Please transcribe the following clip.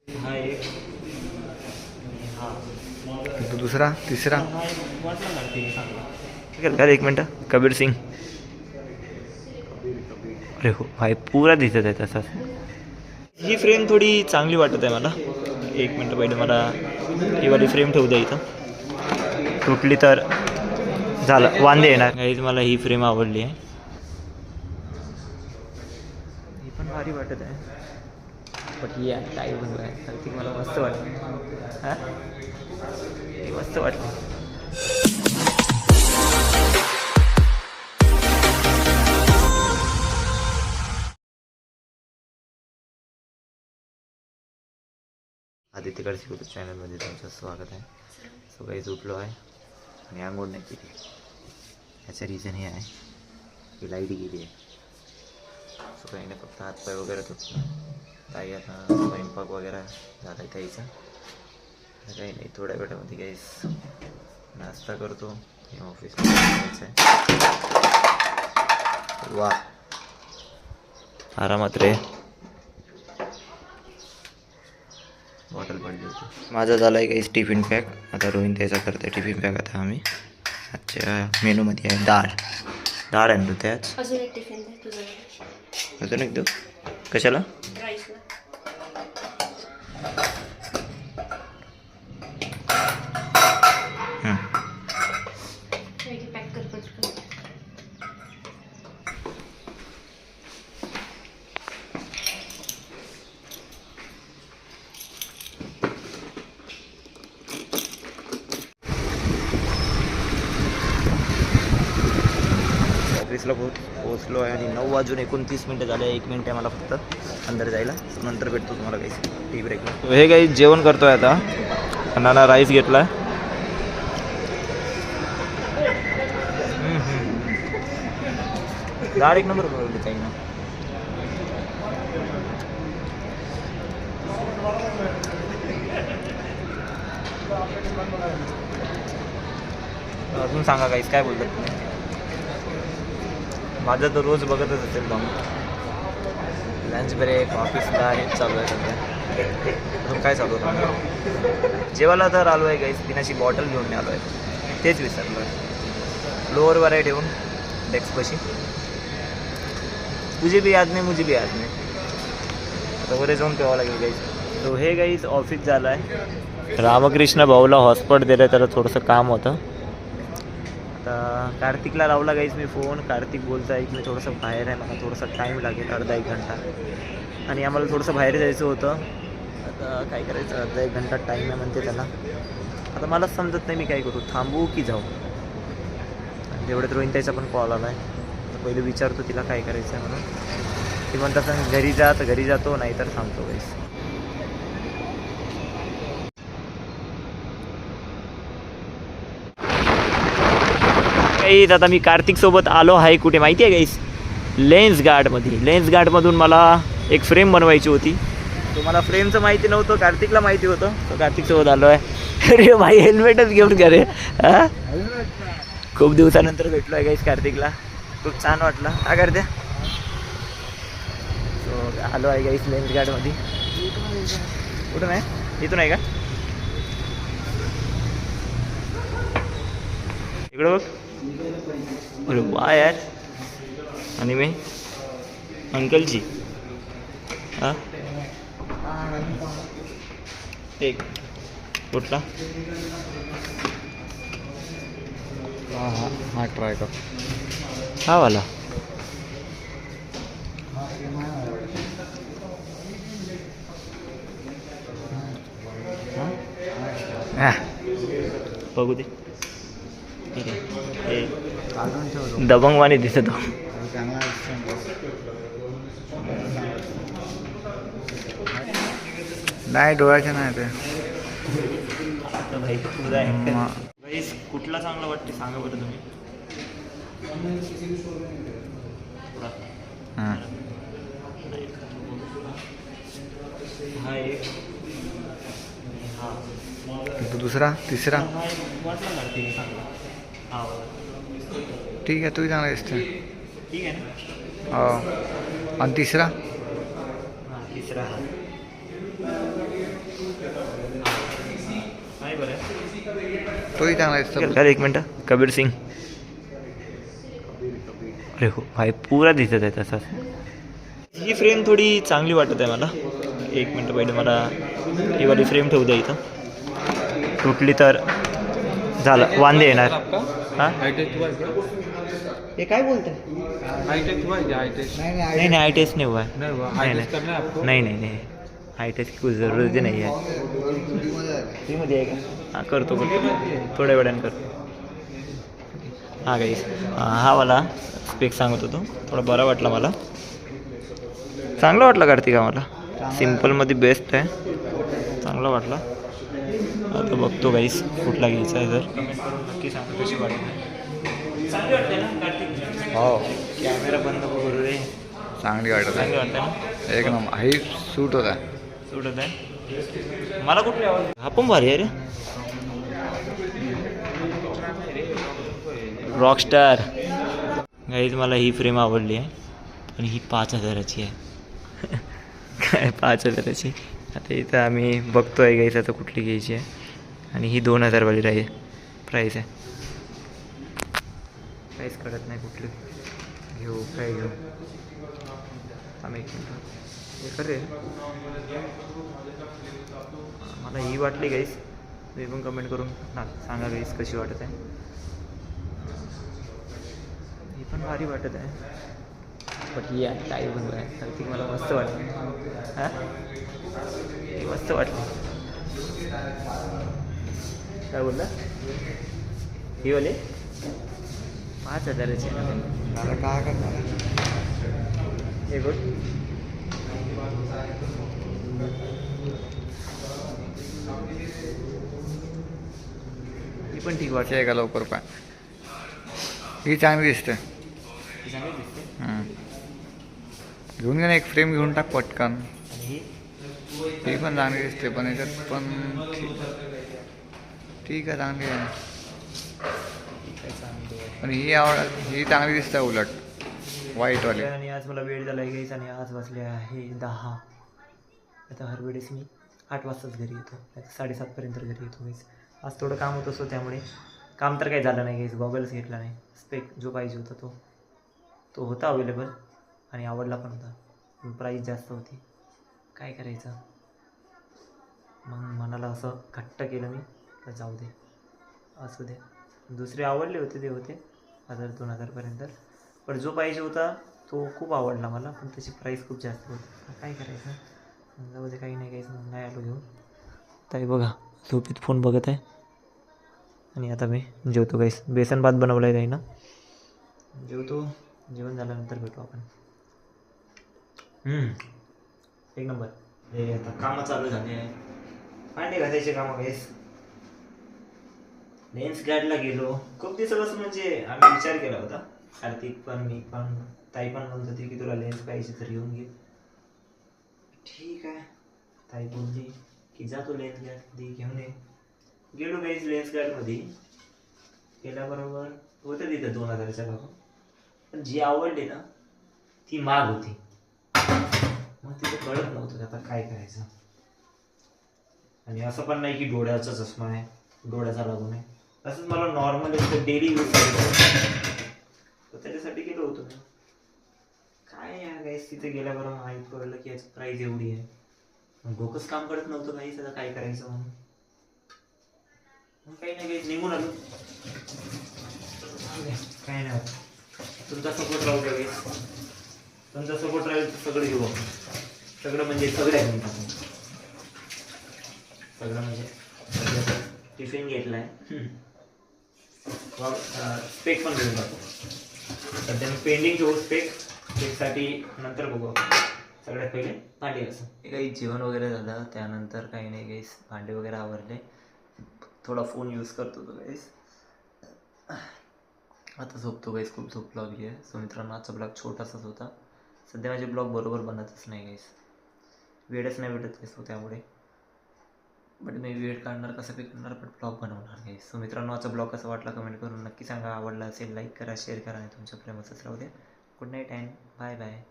हा एक, हा तो दुसरा तिसरा. अरे एक मिनटं. कबीर सिंग. अरे हो भाई, पूरा दिसत आहे तसाच. ही फ्रेम थोडी चांगली वाटत आहे मला. एक मिनटं पहिले मला ही वाली फ्रेम ठेवू द्या इथं. तुटली तर झालं, वांदे येणार. काहीच मला ही फ्रेम आवडली आहे. ही पण भारी वाटत आहे. पण ही आहे काय बनवू आहे ती मला मस्त वाटली. हां ती मस्त वाटली. आदित्य कडसे यूट्यूब चॅनलमध्ये तुमचं स्वागत आहे. सकाळी उठलो आहे आणि आंघोळ नाही केली. याचं रिझन हे आहे की लाईट गेली आहे. सकाळीने फक्त हातपाय वगैरे धुतलं. ताई आता स्वयंपाक वगैरे झाला आहे ताईचा. काही नाही, थोड्या वेळामध्ये काहीच नाश्ता करतो. ऑफिसला जायचं आहे. वा आरामात रे. बॉटल पडली होती. माझा झाला आहे काहीच टिफिन पॅक. आता रोहित त्याचा करते टिफिन पॅक. आता आम्ही आजच्या मेनूमध्ये आहे डाळ आणतो त्याच. अजून एक टिफिन दे तुझं. अजून एक देऊ कशाला? राईसला. पॅक कर पटकन. ऑफिसला पोहोचलो आहे आणि 9 वाजून 29 मिनटं झाले. 1 मिनिट आहे मला फक्त अंदर जायला. नंतर भेटतो तुम्हाला काही टी ब्रेक. हे काही जेवण करतो आहे आता. नाना राईस घेतला. डाळ एक नंबर बनवली काही ना. अजून सांगा काहीच काय बोलतात. माझं तर रोज बघतच असेल बघ. लंच ब्रेक ऑफिसला हेच चालू आहे सध्या. अजून काय चालू होतं जेवायला तर आलो आहे काहीच. पिण्याची बॉटल घेऊन नाही आलो आहे. तेच विसरलो आहे फ्लोअरवर आहे ठेवून डेस्कपाशी. तुझे भी याद नाही मुझे भी याद नाही. आता वरे जाऊन ठेवावं लागेल काहीच. तो हे काहीच ऑफिस झालं आहे. रामकृष्ण भाऊला हॉस्पॉट दिलं, त्याला थोडंसं काम होतं. आता कार्तिकला लावला गाईज मी फोन. कार्तिक बोलतो आहे की मी थोडंसं बाहेर आहे, मला थोडंसं टाईम लागेल, अर्धा 1 घंटा. आणि आम्हाला थोडंसं बाहेर जायचं होतं. आता काय करायचं, अर्धा 1 घंटा टाईम आहे म्हणते त्याला. आता मलाच समजत नाही मी काय करू, थांबू की जाऊ. तेवढ्यात रोहित ताईचा पण कॉल आला आहे. पहिले विचारतो तिला काय करायचं आहे म्हणून. ती म्हणत असं घरी जा, तर घरी जातो, नाहीतर थांबतो गाईज. आता मी कार्तिक सोबत आलो आहे कुठे माहिती आहे गाईस? लेन्स गार्डमध्ये. लेन्स गार्डमधून मला एक फ्रेम बनवायची होती. तुम्हाला फ्रेमचं माहिती नव्हतं, कार्तिकला माहिती होतं. तो कार्तिकसोबत आलो आहे. अरे भाई हेल्मेटच घेऊन का रे? हां खूप दिवसानंतर भेटलो आहे गाईस कार्तिकला. खूप छान वाटलं. काय करते? सो आलो आहे गाईस लेन्स गार्डमध्ये. कुठून आहे? इथून आहे का? इकडं बघ. अरे वाह यार. आणि मी अंकलजी. हां एक कुठला? हा ट्राय कर. हा वाला. बघू दे. ठीक आहे. हे दबंगवाणी दिसत हो. नाही डोळ्याचे नाही ते. भाई तुझा आहे कुठला चांगला वाटते सांगा बरं तुम्ही. हां हा एक, हा तो दुसरा तिसरा. ठीक आहे, तू चांगला दिसते. ठीक आहे ना. हो. आणि तिसरा? तिसरा तोही चांगला दिसतो. का एक मिनटं, कबीर सिंग. अरे हो भाई, पुरा दिसत आहे तसाच. ही फ्रेम थोडी चांगली वाटत आहे मला. एक मिनटं पहिले मला ही वाली फ्रेम ठेवू द्या इथं. तुटली तर झालं, वांदे येणार. हां, हे काय बोलतंय? नहीं नहीं, आई टेस्ट नहीं हुआ है. नहीं नहीं नहीं, आई टेस्ट की कुछ ज़रूरत ही नहीं है. फ्रीमध्ये आहे का? हां, करतो थोड्या वेळानं करतो. हां गाईस, हा वाला स्पेक सांगत होतो, थोडा बरा वाटला मला. चांगला वाटला कार्तिका मला. सिम्पलमध्ये बेस्ट आहे, चांगला वाटला. आता बघतो गाईस कुठला घ्यायचा आहे. जर नक्की सांगतो कशी वाटते. चांगली वाटते ना कार्तिक? हो, कॅमेरा बंद करू रे. चांगली वाटत चांगली आहे. वाटते ना? एक नंबर. ही सूट होता. सोडत आहे. मला कुठली आवडते? हा पण भारी आहे रे. रॉकस्टार. गाईज मला ही फ्रेम आवडली आहे, पण ही 5,000ची आहे. काय 5,000ची? आता इथं आम्ही बघतो आहे गाईज आता कुठली घ्यायची आहे. आणि ही 2,000वाली प्राईस आहे. काहीच कळत नाही कुठली घेऊ, काय घेऊ. आम्ही एक मिनटं हे करे. मला ही वाटली गाईस, तुम्ही पण कमेंट करून सांगा गाईस कशी वाटत आहे. ही पण भारी वाटत आहे, बट ही आहे काय बघू आहे ती मला मस्त वाटली. हां, ही मस्त वाटली. काय बोलला? ही वाले 5,000ची आहे. मला काय करणार? हे बघ, ही पण ठीक वाटते. आहे का लवकर पाय? ही चांगली दिसते. ही चांगली दिसते. घेऊन घे ना, एक फ्रेम घेऊन टाक पटकन. आणि ही पण चांगली दिसते, पण याच्यात पण ठीक आहे, चांगली आहे. पण ही चांगली दिसते उलट, व्हाईटवाली. आणि आज मला वेळ झाला आहे आणि आज वाजले आहे 10. आता हर वेळेस मी 8 वाजताच घरी येतो, 7:30पर्यंत घरी येतो गाईस. आज थोडं काम होतं, सो त्यामुळे काम तर काही झालं नाही गाईस. गॉगल्स घेतला नाही. स्पेक जो पाहिजे होता तो होता अवेलेबल आणि आवडला पण होता, पण प्राईस जास्त होती. काय करायचं, मग मनाला असं घट्ट केलं मी, तर जाऊ दे, असू दे. दुसरे आवडले होते, ते होते 1,000-2,000पर्यंत, पण जो पाहिजे होता तो खूप आवडला मला, पण त्याची प्राईस खूप जास्त होती. काय करायचं, मग जाऊ दे, काही नाही काहीच, मग नाही आलो घेऊन. ताई बघा झोपेत फोन बघत आहे. आणि आता मी जेवतो गाईस. बेसन भात बनवला आहे ना, जेवतो. जेवण झाल्यानंतर भेटू आपण. एक नंबर. हे आता कामं चालू झाले आहे, भांडे घासायचे कामं गाईस. लेन्स गार्डला गेलो खूप दिवसापासून, म्हणजे आम्ही विचार केला होता, कार्तिक पण, मी पण, ताई पण म्हणत होती की तुला लेन्स पाहिजे तर येऊन घे. ठीक आहे, ताई बोलली की जा तू लेन्स गार्ड घेऊन ये. गेलो गाईस लेन्स गार्डमध्ये. गेल्याबरोबर होतं तिथं 2,000च्या भाव, पण जी आवडली ना ती महाग होती. मग तिथं कळत नव्हतं आता काय करायचं. आणि असं पण नाही की डोळ्याचा चष्मा आहे, डोळ्याचा लागू नाही. असंच मला नॉर्मल डेली यूज करायचं, तर त्याच्यासाठी गेलो होतो मी. काय यार गाईस, तिथे गेल्याबरोबर माहीत पडलं की याची प्राईस एवढी आहे. मग डोकंच काम करत नव्हतं गाईस, आता काय करायचं म्हणून. मग काही नाही गाईस, निघून आलो. काय नाही, तुमचा सपोर्ट राहू द्या गाईस. तुमचा सपोर्ट राहील तर सगळं घेऊ आपण. सगळं म्हणजे सगळं आहे म्हणतात. सगळं म्हणजे टिफिन घेतला आहे, स्पेक पण घेऊन जातो. सध्या मी पेंडिंग ठेवू स्पेकसाठी, नंतर बघू आपण. सगळ्यात पहिले भांडे घासू. काही जेवण वगैरे झालं, त्यानंतर काही नाही गाईस, भांडे वगैरे आवरले. थोडा फोन यूज करतो तो गाईस. आता झोपतो गाईस, खूप झोप लागली आहे. सो मित्रांनो, आजचा ब्लॉग छोटासाच होता. सध्या माझे ब्लॉग बरोबर बनतच नाही गाईस, वेळच नाही भेटत आहे. सो त्यामुळे बट मी वेळ काढणार, कसं बी करणार, बट ब्लॉग बनवणार गाईस. सो मित्रांनो, आजचा ब्लॉग कसा वाटला कमेंट करून नक्की सांगा. आवडला असेल लाईक करा, शेअर करा आणि तुमच्या प्रेमाचंच राहू द्या. Good night and bye bye.